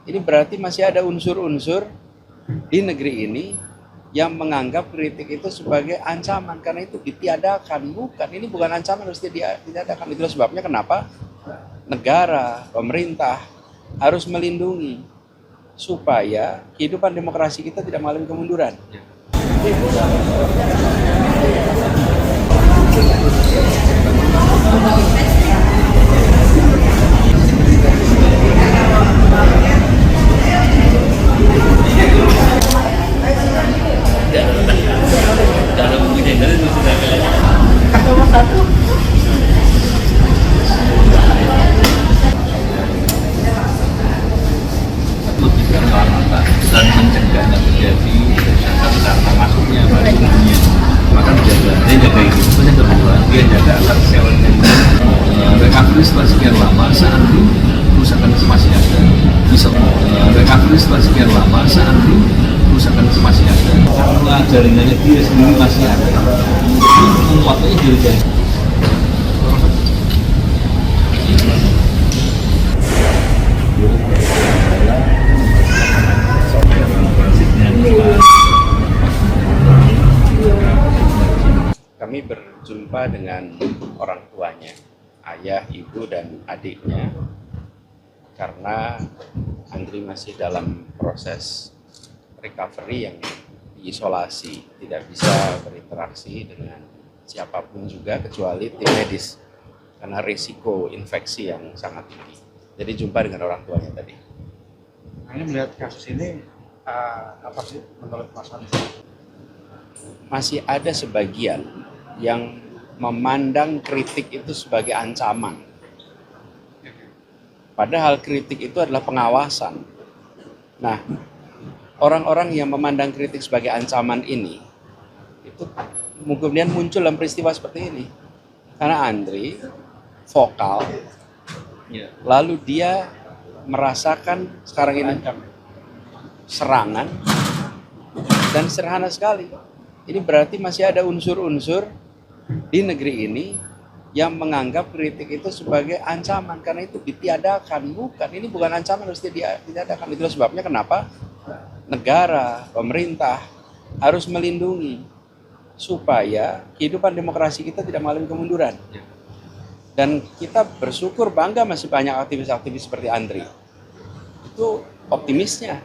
Ini berarti masih ada unsur-unsur di negeri ini yang menganggap kritik itu sebagai ancaman, karena itu ditiadakan. Bukan, ini bukan ancaman, harus ditiadakan. Itulah sebabnya kenapa negara, pemerintah harus melindungi supaya kehidupan demokrasi kita tidak mengalami kemunduran. Dan mencegahnya terjadi karena masuknya variannya, maka dia jaga itu. Terus yang kedua, dia jaga agar selnya recovery setelah sekian lama saat itu kerusakan itu masih ada. Bisa recovery setelah sekian lama saat itu kerusakan itu masih ada. Karena jaringannya dia sendiri masih ada. Menguatnya dari jaringan. Kami berjumpa dengan orang tuanya, ayah, ibu, dan adiknya, karena Andri masih dalam proses recovery yang diisolasi, tidak bisa berinteraksi dengan siapapun juga kecuali tim medis, karena risiko infeksi yang sangat tinggi. Jadi jumpa dengan orang tuanya tadi. Ini melihat kasus ini, apa sih menurut Mas Andri? Masih ada sebagian yang memandang kritik itu sebagai ancaman. Padahal kritik itu adalah pengawasan. Nah, orang-orang yang memandang kritik sebagai ancaman ini, itu kemudian muncul dalam peristiwa seperti ini. Karena Andri vokal, lalu dia merasakan sekarang ini serangan, dan sederhana sekali. Ini berarti masih ada unsur-unsur di negeri ini yang menganggap kritik itu sebagai ancaman, karena itu ditiadakan. Bukan, ini bukan ancaman, harus ditiadakan. Itulah sebabnya kenapa negara, pemerintah harus melindungi supaya kehidupan demokrasi kita tidak mengalami kemunduran. Dan kita bersyukur, bangga masih banyak aktivis-aktivis seperti Andri. Itu optimisnya.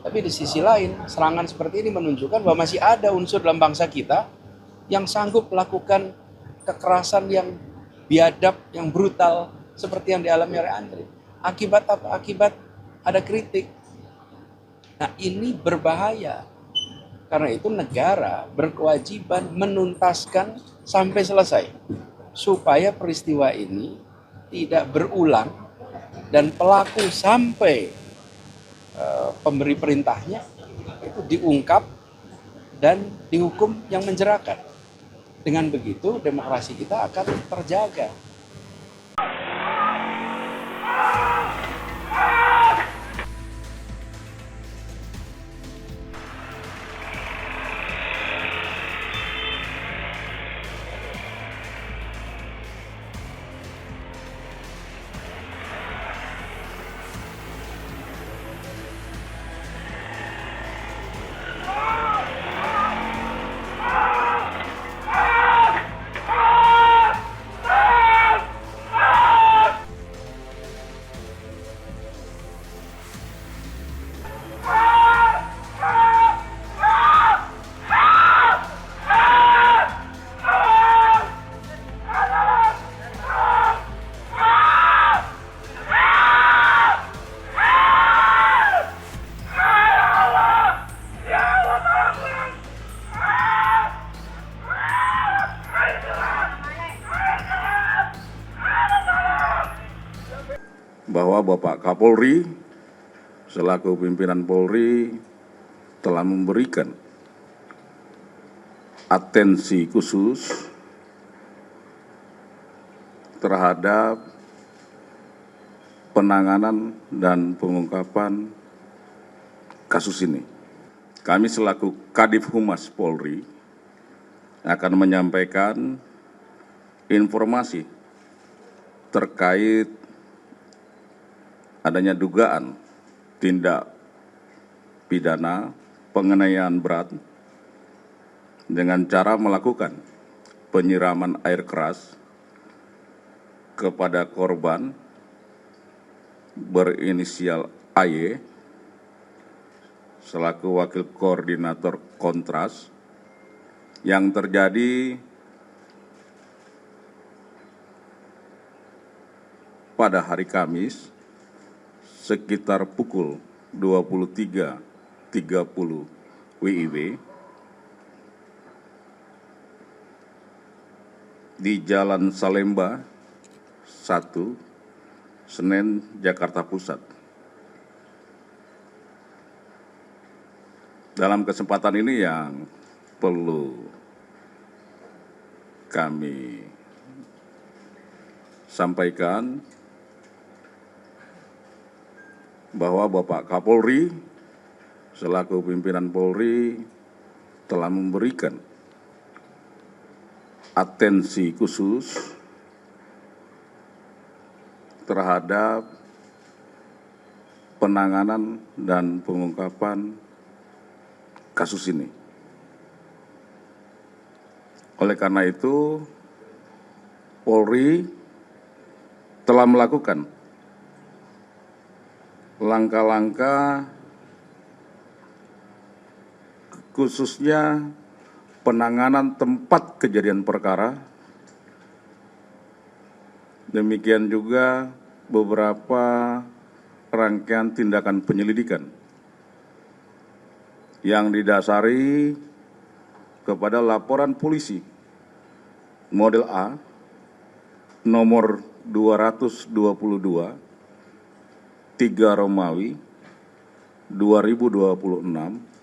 Tapi di sisi lain, serangan seperti ini menunjukkan bahwa masih ada unsur dalam bangsa kita yang sanggup melakukan kekerasan yang biadab, yang brutal, seperti yang dialami oleh Andri. Akibat apa? Akibat ada kritik. Nah, ini berbahaya. Karena itu negara berkewajiban menuntaskan sampai selesai, supaya peristiwa ini tidak berulang dan pelaku sampai pemberi perintahnya itu diungkap dan dihukum yang menjerakan. Dengan begitu demokrasi kita akan terjaga. Bahwa Bapak Kapolri selaku pimpinan Polri telah memberikan atensi khusus terhadap penanganan dan pengungkapan kasus ini. Kami selaku Kadif Humas Polri akan menyampaikan informasi terkait adanya dugaan tindak pidana penganiayaan berat dengan cara melakukan penyiraman air keras kepada korban berinisial AY selaku Wakil Koordinator Kontras yang terjadi pada hari Kamis sekitar pukul 23.30 WIB di Jalan Salemba 1, Senen, Jakarta Pusat. Dalam kesempatan ini yang perlu kami sampaikan bahwa Bapak Kapolri selaku pimpinan Polri telah memberikan atensi khusus terhadap penanganan dan pengungkapan kasus ini. Oleh karena itu, Polri telah melakukan langkah-langkah khususnya penanganan tempat kejadian perkara, demikian juga beberapa rangkaian tindakan penyelidikan yang didasari kepada laporan polisi model A nomor 222 3 Romawi 2026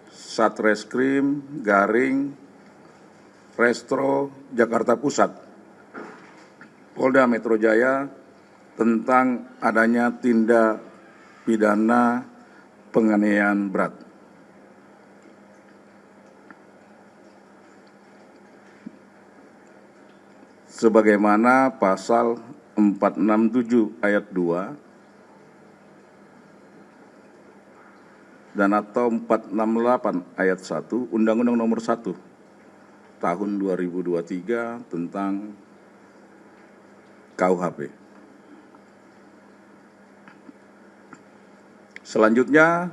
Satreskrim Garing Restro Jakarta Pusat Polda Metro Jaya tentang adanya tindak pidana penganiayaan berat. Sebagaimana pasal 467 ayat 2 dan atau 468 ayat 1 Undang-Undang Nomor 1 Tahun 2023 tentang KUHP. Selanjutnya,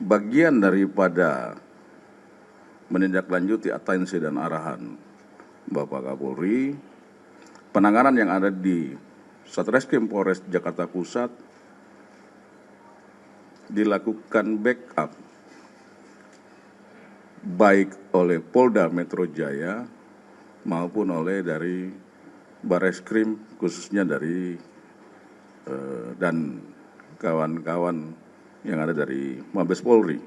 bagian daripada menindaklanjuti atensi dan arahan Bapak Kapolri, penanganan yang ada di Satreskrim Polres Jakarta Pusat dilakukan backup baik oleh Polda Metro Jaya maupun oleh dari Bareskrim khususnya dari dan kawan-kawan yang ada dari Mabes Polri.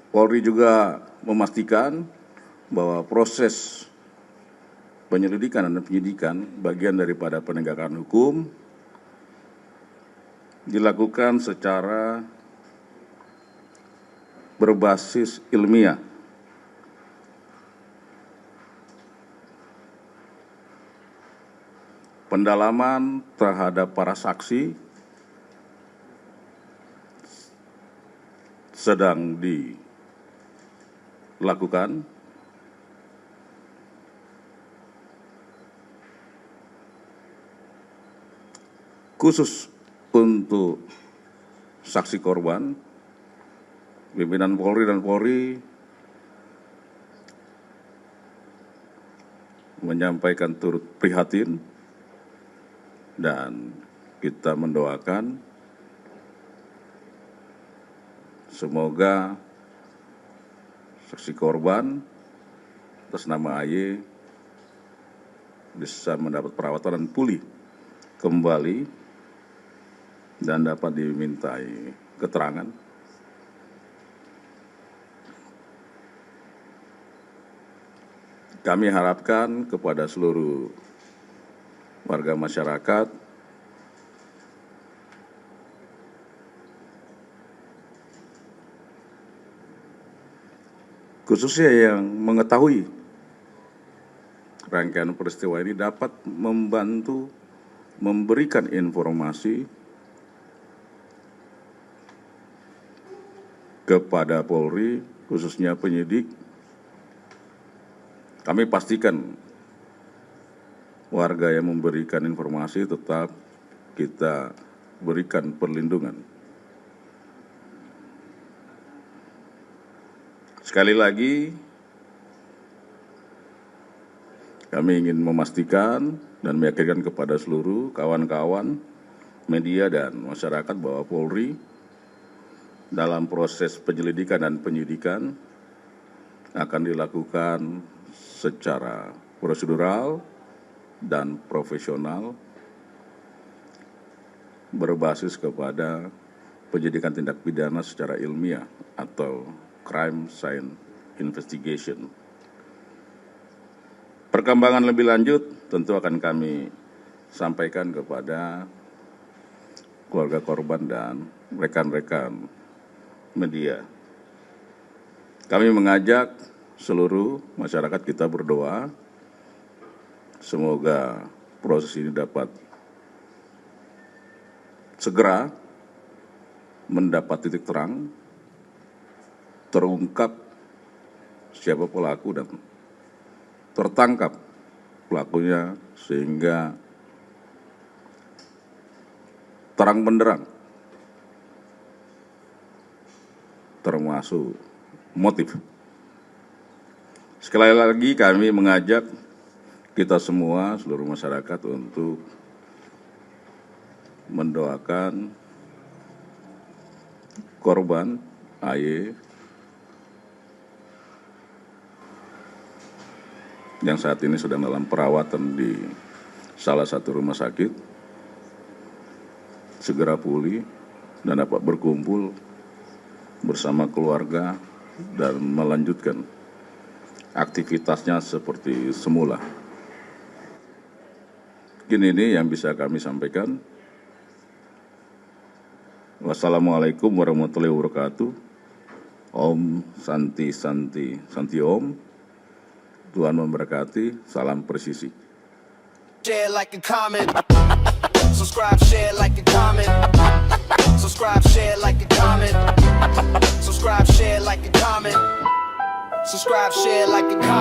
Polri juga memastikan bahwa proses penyelidikan dan penyidikan bagian daripada penegakan hukum dilakukan secara berbasis ilmiah. Pendalaman terhadap para saksi sedang dilakukan. Khusus untuk saksi korban, pimpinan Polri dan Polri menyampaikan turut prihatin dan kita mendoakan semoga saksi korban atas nama AY bisa mendapat perawatan dan pulih kembali dan dapat dimintai keterangan. Kami harapkan kepada seluruh warga masyarakat khususnya yang mengetahui rangkaian peristiwa ini dapat membantu memberikan informasi kepada Polri, khususnya penyidik. Kami pastikan warga yang memberikan informasi tetap kita berikan perlindungan. Sekali lagi, kami ingin memastikan dan meyakinkan kepada seluruh kawan-kawan media dan masyarakat bahwa Polri dalam proses penyelidikan dan penyidikan akan dilakukan secara prosedural dan profesional berbasis kepada penyidikan tindak pidana secara ilmiah atau crime science investigation. Perkembangan lebih lanjut tentu akan kami sampaikan kepada keluarga korban dan rekan-rekan media. Kami mengajak seluruh masyarakat kita berdoa, semoga proses ini dapat segera mendapat titik terang, terungkap siapa pelaku dan tertangkap pelakunya sehingga terang benderang termasuk motif. Sekali lagi kami mengajak kita semua, seluruh masyarakat untuk mendoakan korban AY yang saat ini sedang dalam perawatan di salah satu rumah sakit, segera pulih dan dapat berkumpul bersama keluarga dan melanjutkan aktivitasnya seperti semula. Ini yang bisa kami sampaikan. Wassalamualaikum warahmatullahi wabarakatuh. Om Santi Santi Santi Om. Tuhan memberkati. Salam presisi. Share like a comment. Subscribe, share like a comment. Subscribe, share like a comment. Subscribe, share like a comment. Subscribe, share like a comment.